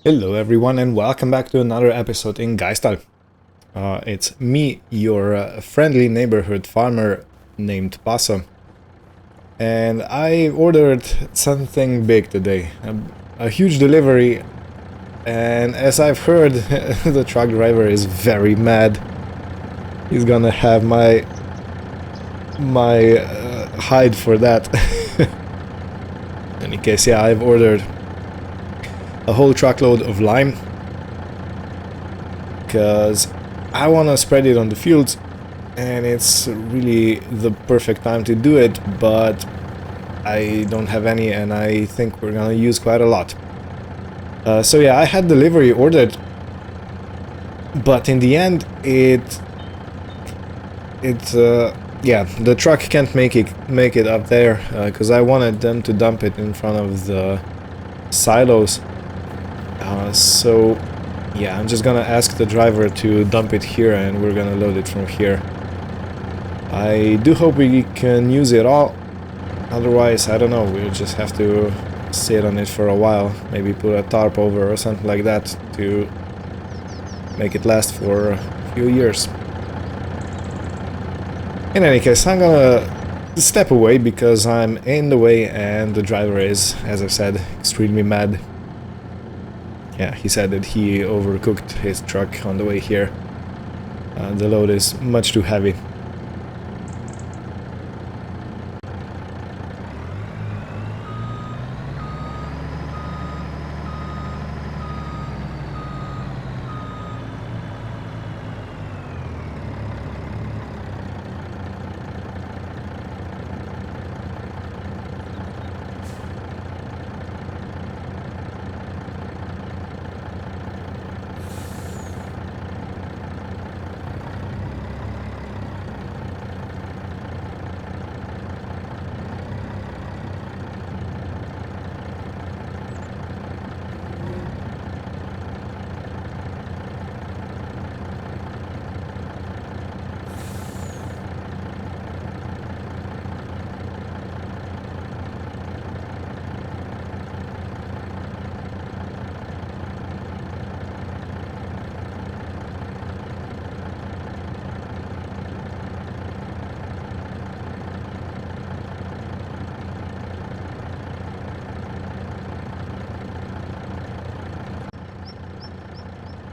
Hello everyone and welcome back to another episode in Geistal. It's me, your friendly neighborhood farmer named Paso. And I ordered something big today, a huge delivery, and as I've heard, the truck driver is very mad. He's gonna have my hide for that. In any case, yeah, I've ordered a whole truckload of lime because I want to spread it on the fields and it's really the perfect time to do it, but I don't have any and I think we're gonna use quite a lot. So yeah, I had delivery ordered, but in the end yeah, the truck can't make it up there because I wanted them to dump it in front of the silos. So yeah, I'm just gonna ask the driver to dump it here and we're gonna load it from here. I do hope we can use it all, otherwise I don't know, we'll just have to sit on it for a while, maybe put a tarp over or something like that to make it last for a few years. In any case, I'm gonna step away because I'm in the way and the driver is, as I said, extremely mad. Yeah, he said that he overcooked his truck on the way here. The load is much too heavy.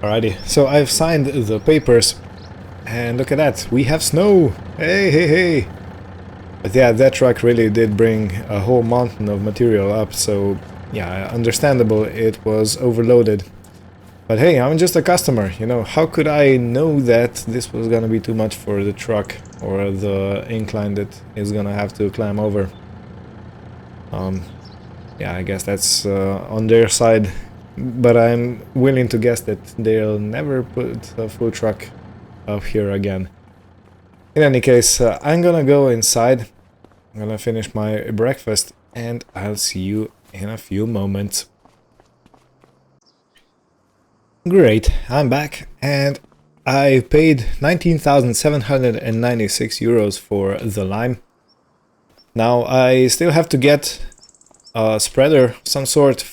Alrighty, so I've signed the papers, and look at that, we have snow! Hey, hey, hey! But yeah, that truck really did bring a whole mountain of material up, so yeah, understandable, it was overloaded. But hey, I'm just a customer, you know, how could I know that this was gonna be too much for the truck, or the incline that is gonna have to climb over? Yeah, I guess that's on their side. But I'm willing to guess that they'll never put a full truck up here again. In any case, I'm gonna go inside, I'm gonna finish my breakfast, and I'll see you in a few moments. Great, I'm back, and I paid 19,796 euros for the lime. Now I still have to get a spreader of some sort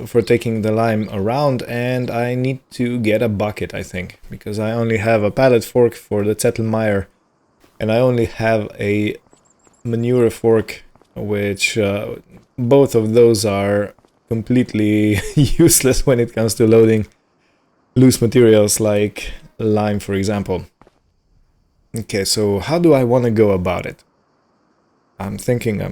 for taking the lime around, and I need to get a bucket, I think, because I only have a pallet fork for the Zettelmeyer and I only have a manure fork, which both of those are completely useless when it comes to loading loose materials like lime, for example. Okay, so how do I want to go about it? I'm thinking.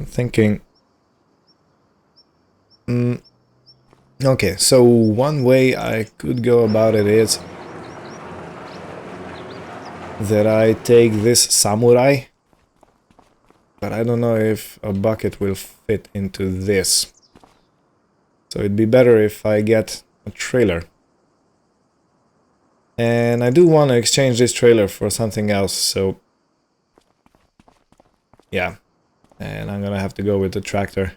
Okay, so one way I could go about it is that I take this samurai, but I don't know if a bucket will fit into this. So it'd be better if I get a trailer. And I do want to exchange this trailer for something else, so yeah. And I'm gonna have to go with the tractor.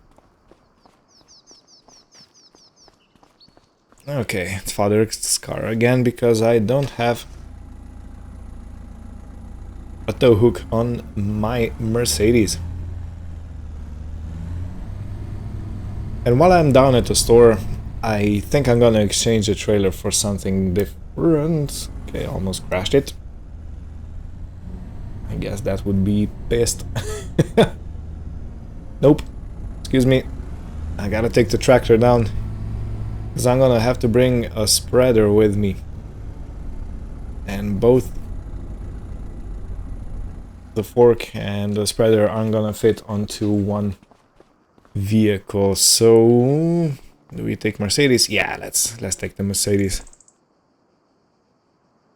Okay, it's father's car again, because I don't have a tow hook on my Mercedes. And while I'm down at the store, I think I'm gonna exchange the trailer for something different. Okay, almost crashed it. I guess that would be pissed. Nope. Excuse me. I gotta take the tractor down. Because I'm gonna have to bring a spreader with me. And both the fork and the spreader aren't gonna fit onto one vehicle. So do we take Mercedes? Yeah, let's take the Mercedes.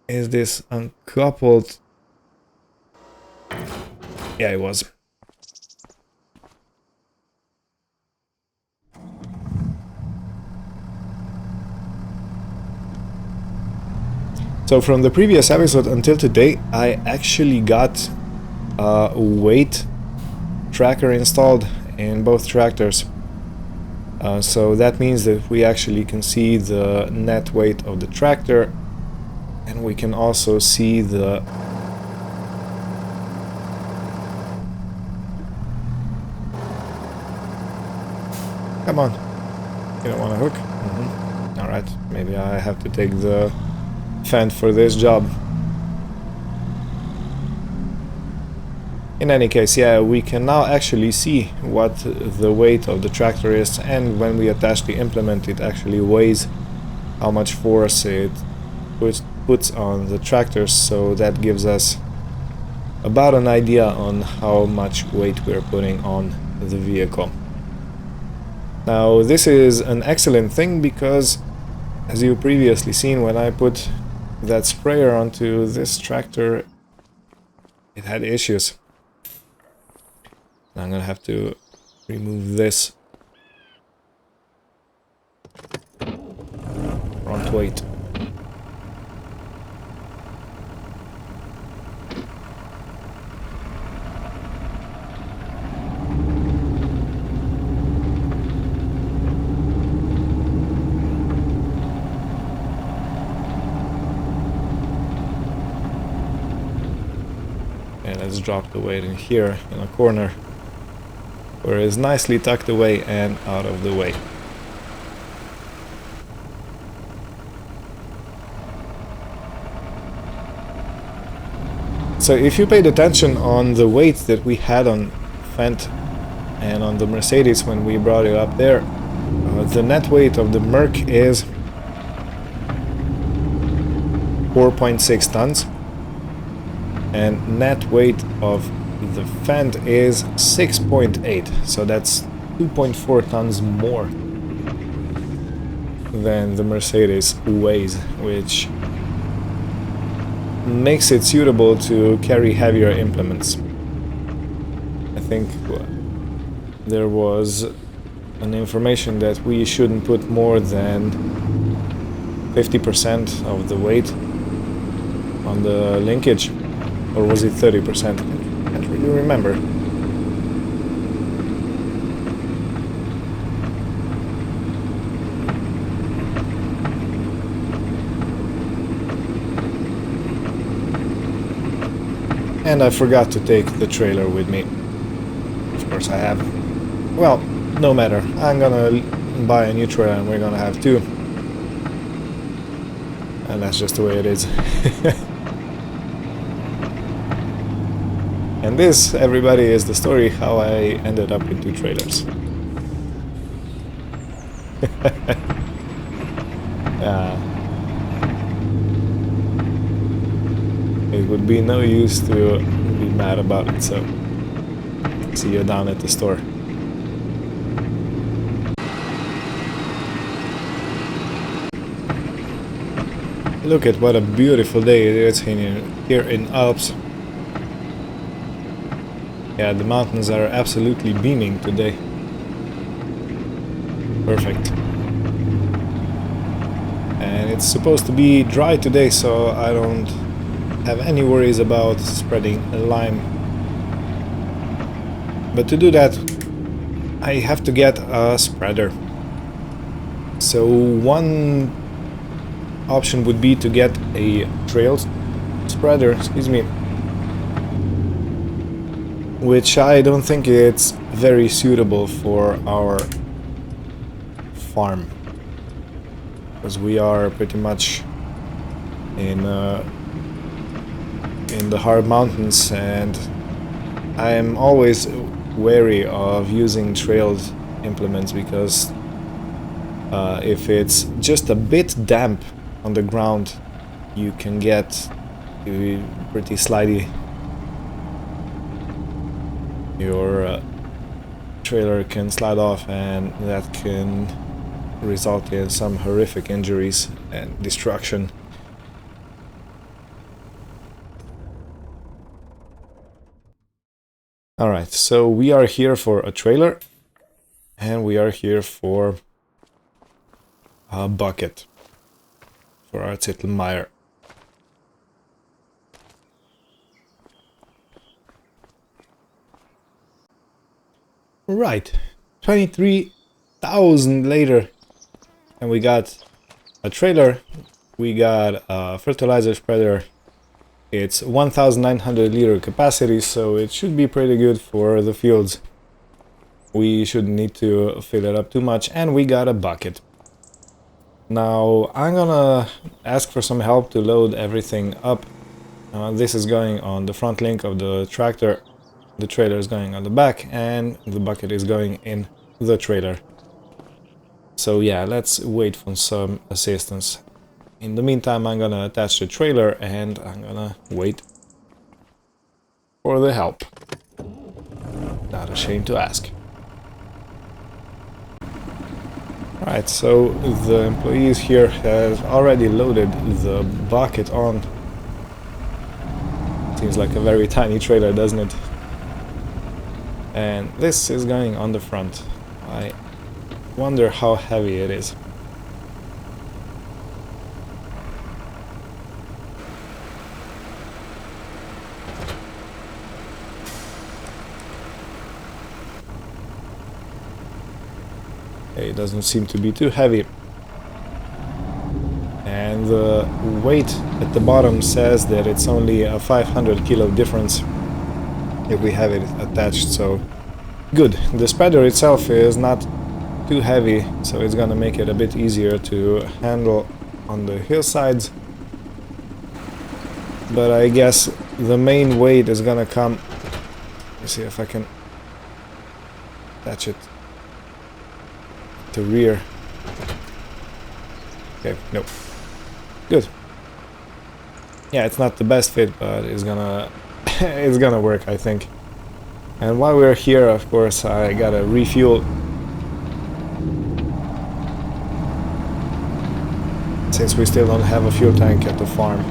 Is this uncoupled? Yeah, it was. So from the previous episode until today, I actually got a weight tracker installed in both tractors. So that means that we actually can see the net weight of the tractor, and we can also see the come on, you don't want to hook? Alright, maybe I have to take the Fend for this job. In any case, yeah, we can now actually see what the weight of the tractor is, and when we attach the implement, it actually weighs how much force it puts on the tractor, so that gives us about an idea on how much weight we're putting on the vehicle. Now, this is an excellent thing because, as you previously seen, when I put that sprayer onto this tractor, it had issues. I'm gonna have to remove this front weight. And let's drop the weight in here in a corner where it's nicely tucked away and out of the way. So if you paid attention on the weight that we had on Fendt and on the Mercedes when we brought it up there, the net weight of the Merc is 4.6 tons and net weight of the Fendt is 6.8, so that's 2.4 tons more than the Mercedes weighs, which makes it suitable to carry heavier implements. I think there was an information that we shouldn't put more than 50% of the weight on the linkage, or was it 30%? I can't really remember. And I forgot to take the trailer with me. Of course I have. Well, no matter. I'm gonna buy a new trailer and we're gonna have two. And that's just the way it is. And this, everybody, is the story how I ended up with two trailers. It would be no use to be mad about it, so see you down at the store. Look at what a beautiful day it is here in Alps. Yeah, the mountains are absolutely beaming today. Perfect. And it's supposed to be dry today, so I don't have any worries about spreading a lime. But to do that, I have to get a spreader. So one option would be to get a trail spreader, which I don't think it's very suitable for our farm. because we are pretty much in the hard mountains, and I am always wary of using trailed implements because if it's just a bit damp on the ground, you can get pretty slidey. Your trailer can slide off, and that can result in some horrific injuries and destruction. Alright, so we are here for a trailer, and we are here for a bucket for our Zettelmeyer. Right, 23,000 later, and we got a trailer, we got a fertilizer spreader. It's 1,900 liter capacity, so it should be pretty good for the fields. We shouldn't need to fill it up too much, and we got a bucket. Now I'm gonna ask for some help to load everything up. This is going on the front link of the tractor, the trailer is going on the back, and the bucket is going in the trailer. So yeah, let's wait for some assistance. In the meantime, I'm gonna attach the trailer and I'm gonna wait for the help. Not ashamed to ask. Alright, so the employees here have already loaded the bucket on. Seems like a very tiny trailer, doesn't it? And this is going on the front. I wonder how heavy it is. It doesn't seem to be too heavy. And the weight at the bottom says that it's only a 500 kilo difference if we have it attached, so good. The spreader itself is not too heavy, so it's gonna make it a bit easier to handle on the hillsides. But I guess the main weight is gonna come... Let me see if I can attach it to rear. Okay, nope. Good. Yeah, it's not the best fit, but it's gonna it's gonna work, I think. And while we're here, of course, I gotta refuel, since we still don't have a fuel tank at the farm.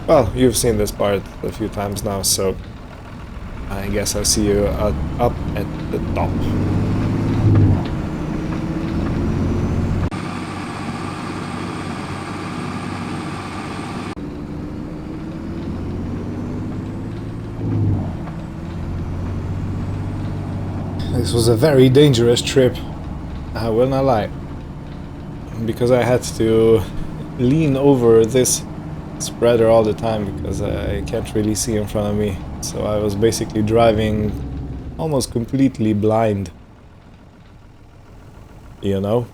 Well, you've seen this part a few times now, so I guess I'll see you up at the top. This was a very dangerous trip, I will not lie, because I had to lean over this spreader all the time because I can't really see in front of me, so I was basically driving almost completely blind, you know?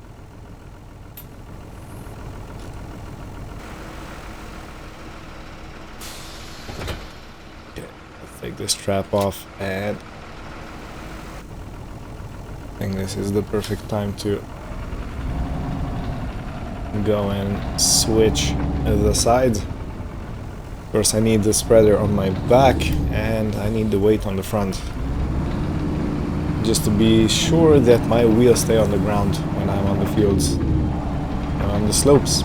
Okay, let's take this strap off, and I think this is the perfect time to go and switch the sides. Of course, I need the spreader on my back and I need the weight on the front, just to be sure that my wheels stay on the ground when I'm on the fields and on the slopes.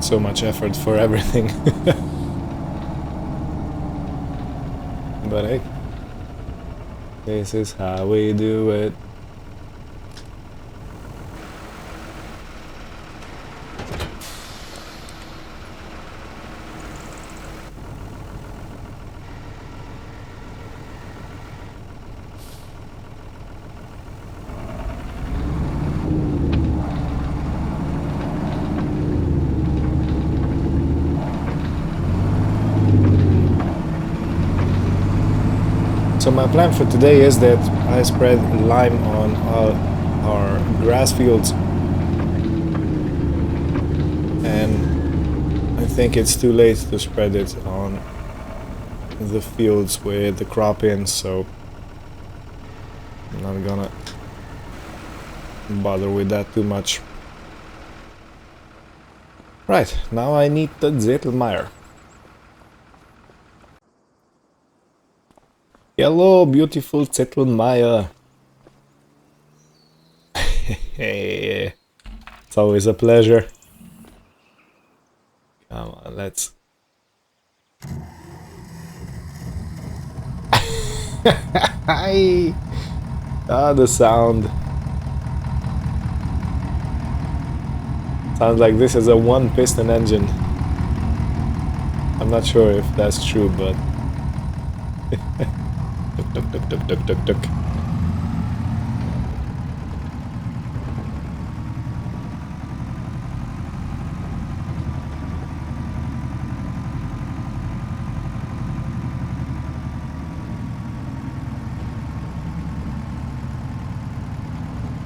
so much effort for everything. But hey, this is how we do it. So my plan for today is that I spread lime on our grass fields, and I think it's too late to spread it on the fields with the crop in, so I'm not gonna bother with that too much. Right, now I need the Zettelmeyer. Hello, beautiful Zettelmeyer. Hey, it's always a pleasure. Come on, let's... Hi! Ah, the sound. Sounds like this is a one-piston engine. I'm not sure if that's true, but... Tuk, tuk, tuk, tuk, tuk, tuk, tuk.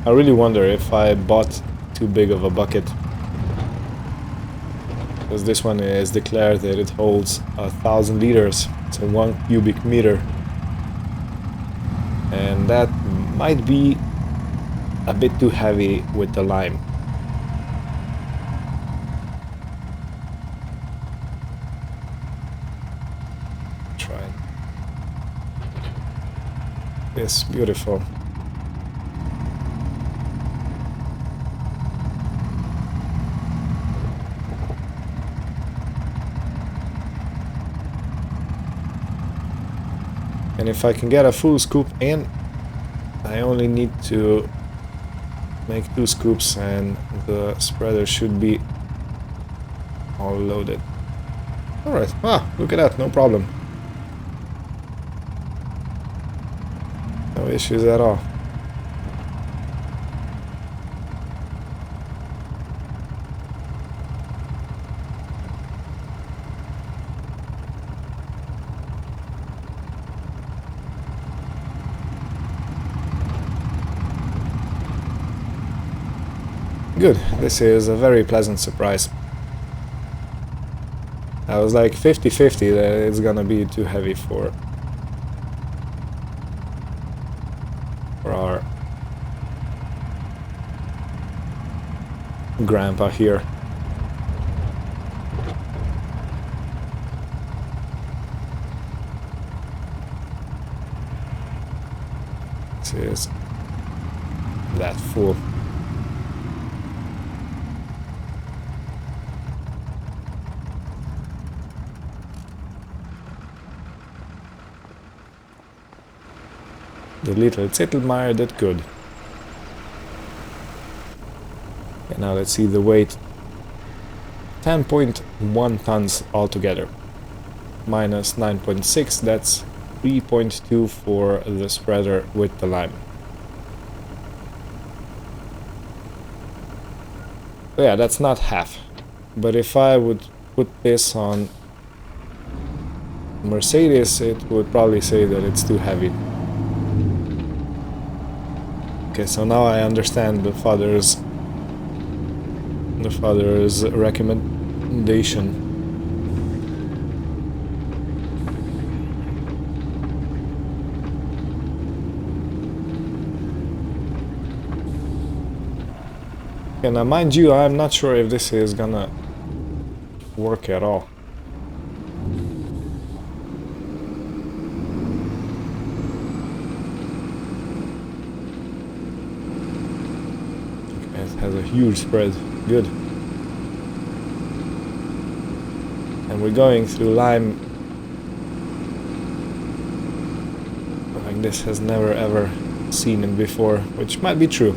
I really wonder if I bought too big of a bucket, because this one is declared that it holds 1,000 liters, so 1 cubic meter, and that might be a bit too heavy with the lime. Try this, beautiful. And if I can get a full scoop in, I only need to make 2 scoops and the spreader should be all loaded. Alright, look at that, no problem. No issues at all. Good, this is a very pleasant surprise. I was like 50-50 that it's gonna be too heavy for our grandpa here. This is that full. The little Zettelmeyer did good. And now let's see the weight. 10.1 tons altogether. Minus 9.6, that's 3.2 for the spreader with the lime. So yeah, that's not half. But if I would put this on Mercedes, it would probably say that it's too heavy. Okay, so now I understand the father's recommendation. And now, mind you, I'm not sure if this is gonna work at all. It has a huge spread. Good. and we're going through lime like this has never ever seen it before, which might be true.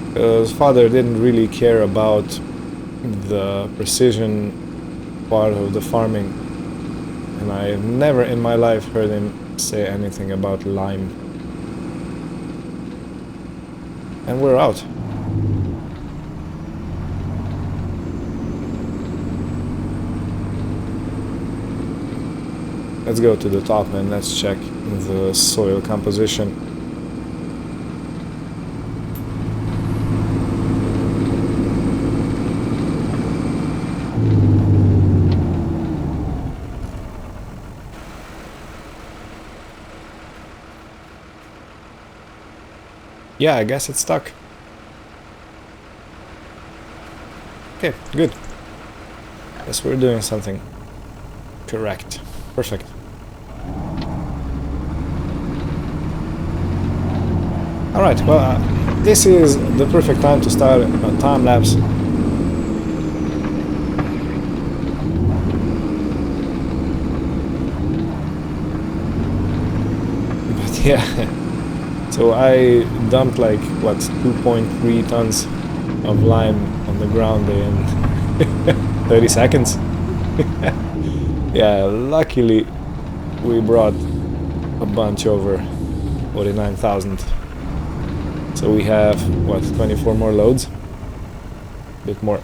Because father didn't really care about the precision part of the farming, and I've never in my life heard him say anything about lime. And we're out. Let's go to the top and let's check the soil composition. Yeah, I guess it's stuck. Okay, good. Guess we're doing something correct. Perfect. Alright, well, this is the perfect time to start a time lapse. But yeah, so I dumped like, what, 2.3 tons of lime on the ground in 30 seconds. Yeah, luckily we brought a bunch over 49,000. So we have, what, 24 more loads? A bit more.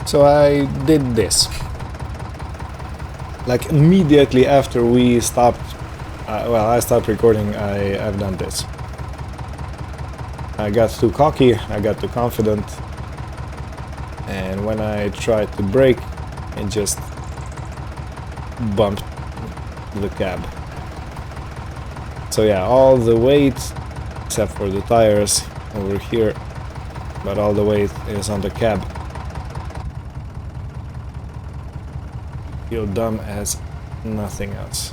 So I did this. Like immediately after we stopped, well, I stopped recording, I've done this. I got too cocky, I got too confident, and when I tried to brake, it just bumped the cab. So yeah, all the weight, except for the tires over here, but all the weight is on the cab. Feel dumb as nothing else.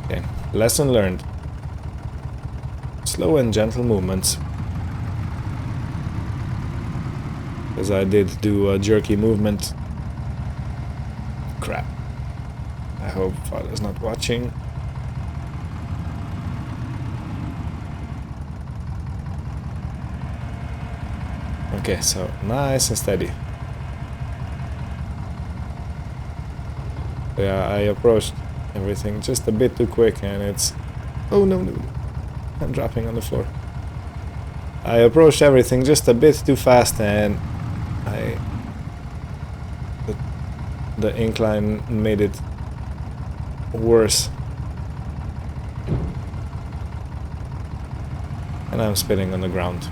Okay, lesson learned. Slow and gentle movements. Because I did do a jerky movement. Crap. I hope father's not watching. Okay, so nice and steady. Yeah, I approached everything just a bit too quick and it's... Oh no, no, I'm dropping on the floor. I approached everything just a bit too fast and the incline made it worse. And I'm spinning on the ground.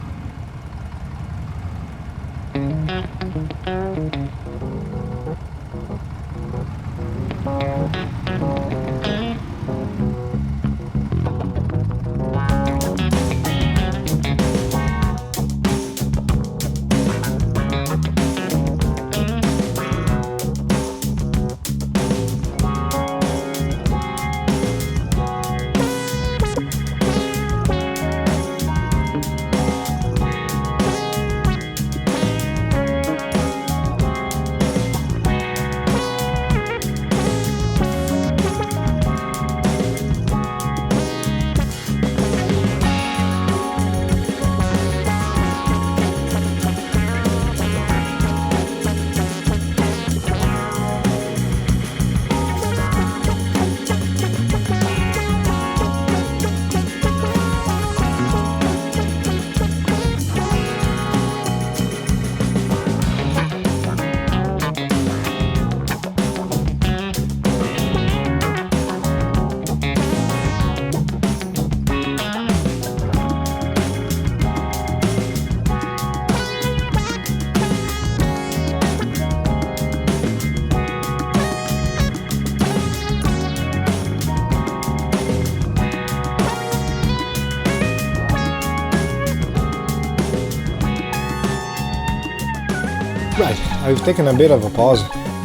Right, I've taken a bit of a pause,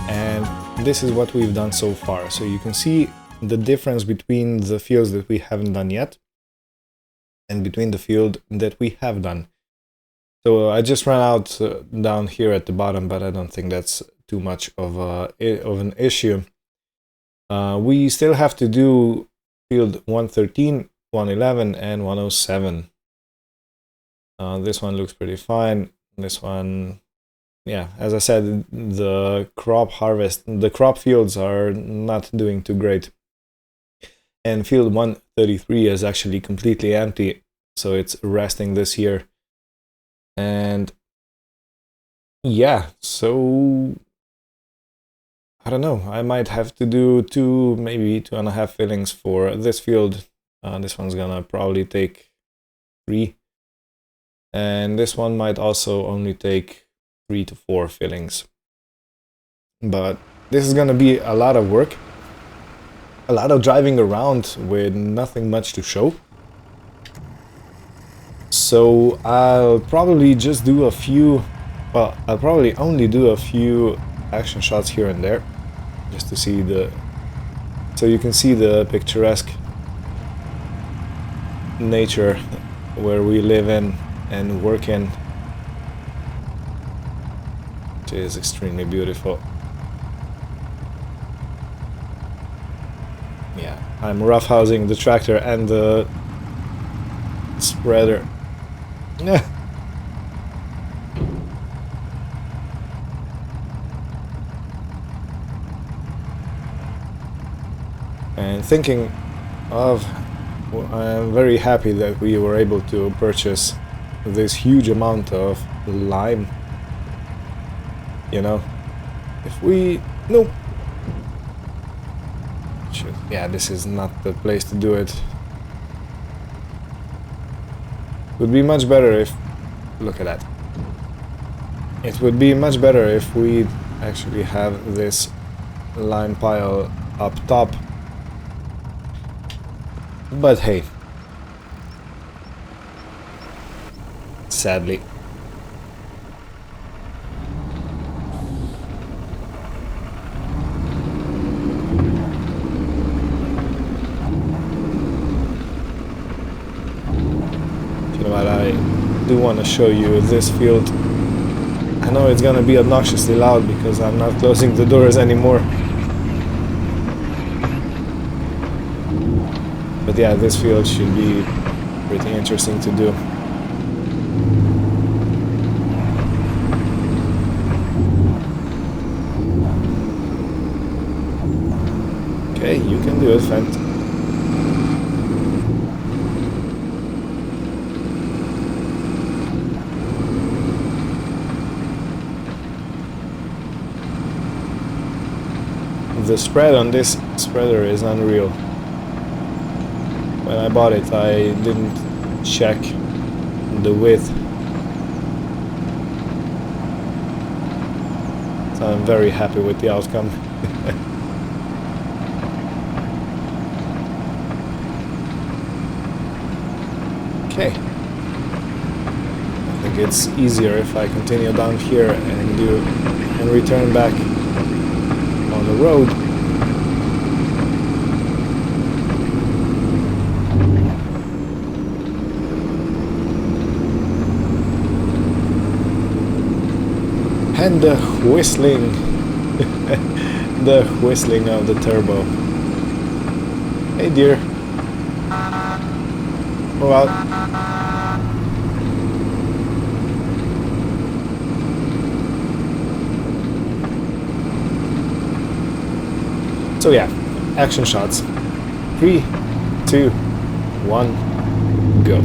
and this is what we've done so far. So you can see the difference between the fields that we haven't done yet and between the field that we have done. So I just ran out down here at the bottom, but I don't think that's too much of an issue. We still have to do field 113, 111, and 107. This one looks pretty fine. This one, yeah, as I said, the crop fields are not doing too great. And field 133 is actually completely empty, so it's resting this year. And yeah, so I don't know, I might have to do maybe 2.5 fillings for this field. This one's gonna probably take 3. And this one might also only take 3 to 4 fillings. But this is gonna be a lot of work. A lot of driving around with nothing much to show. So I'll probably just do a few, well, I'll probably only do a few action shots here and there, just to see so you can see the picturesque nature where we live in and work in, which is extremely beautiful. Yeah, I'm roughhousing the tractor and the spreader. Yeah. And thinking of, I'm very happy that we were able to purchase this huge amount of lime. You know, if we, nope. Yeah, this is not the place to do it. Would be much better if, look at that. It would be much better if we actually have this lime pile up top. But hey, sadly. But I do want to show you this field. I know it's gonna be obnoxiously loud because I'm not closing the doors anymore. But yeah, this field should be pretty interesting to do. Okay, you can do it, Fent. The spread on this spreader is unreal. When I bought it, I didn't check the width. So I'm very happy with the outcome. Okay. I think it's easier if I continue down here and return back on the road. And the whistling, the whistling of the turbo. Hey dear. Move out. So yeah, action shots. 3, 2, 1, go.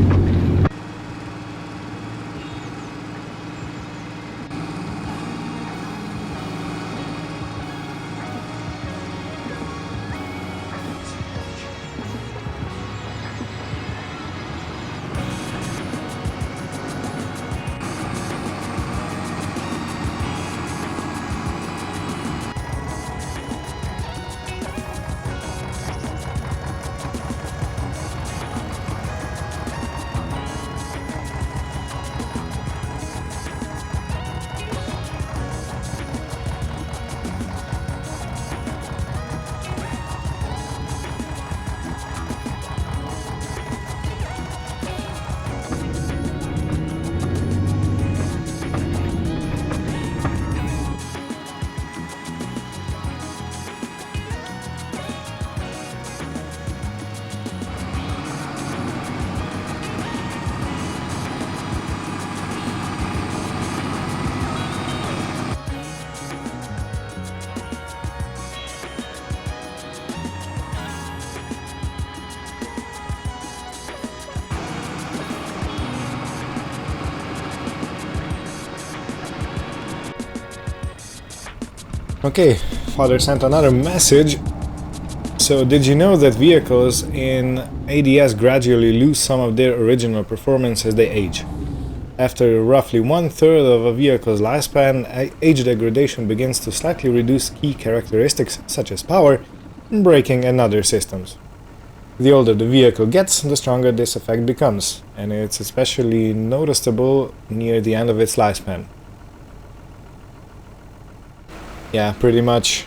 Okay, Father sent another message. So, did you know that vehicles in ADS gradually lose some of their original performance as they age? After roughly one-third of a vehicle's lifespan, age degradation begins to slightly reduce key characteristics such as power, braking and other systems. The older the vehicle gets, the stronger this effect becomes, and it's especially noticeable near the end of its lifespan. Yeah, pretty much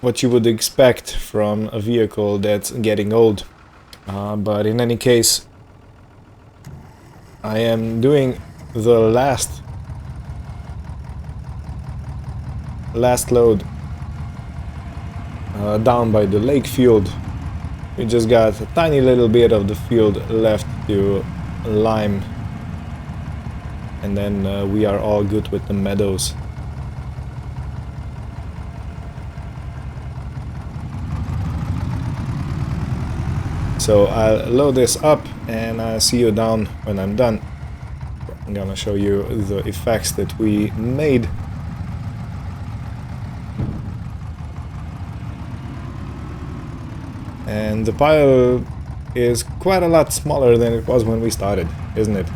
what you would expect from a vehicle that's getting old. But in any case, I am doing the last load down by the lake field. We just got a tiny little bit of the field left to lime, and then we are all good with the meadows. So I'll load this up and I'll see you down when I'm done. I'm gonna show you the effects that we made. And the pile is quite a lot smaller than it was when we started, isn't it?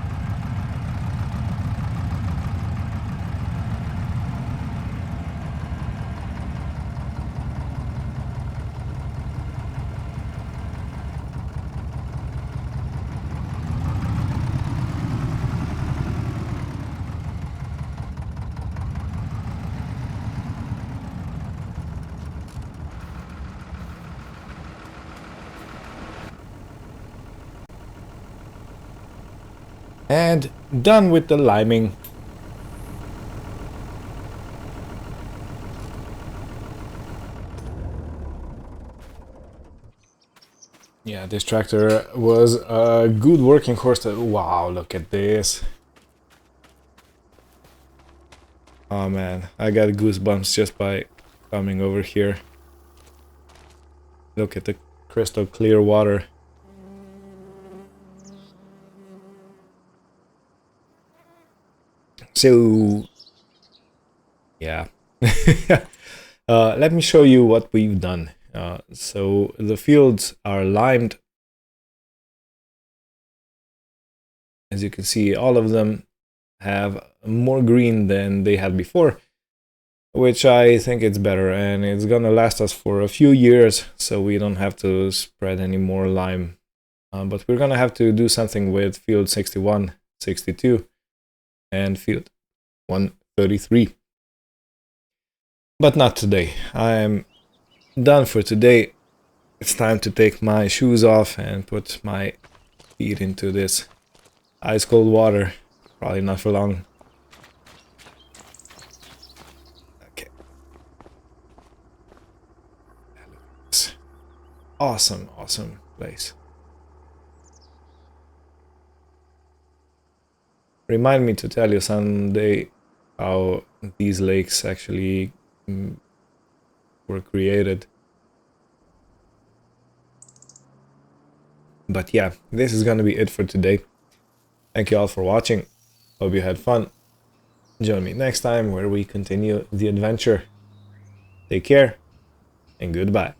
And done with the liming. Yeah, this tractor was a good working horse. Wow, look at this. Oh man, I got goosebumps just by coming over here. Look at the crystal clear water. So, yeah. Let me show you what we've done. So the fields are limed. As you can see, all of them have more green than they had before, which I think it's better, and it's gonna last us for a few years, so we don't have to spread any more lime. But we're gonna have to do something with field 61, 62, and field 133. But not today. I'm done for today. It's time to take my shoes off and put my feet into this ice cold water. Probably not for long. Okay. Awesome, awesome place. Remind me to tell you someday how these lakes actually were created. But yeah, this is gonna be it for today. Thank you all for watching. Hope you had fun. Join me next time where we continue the adventure. Take care and goodbye.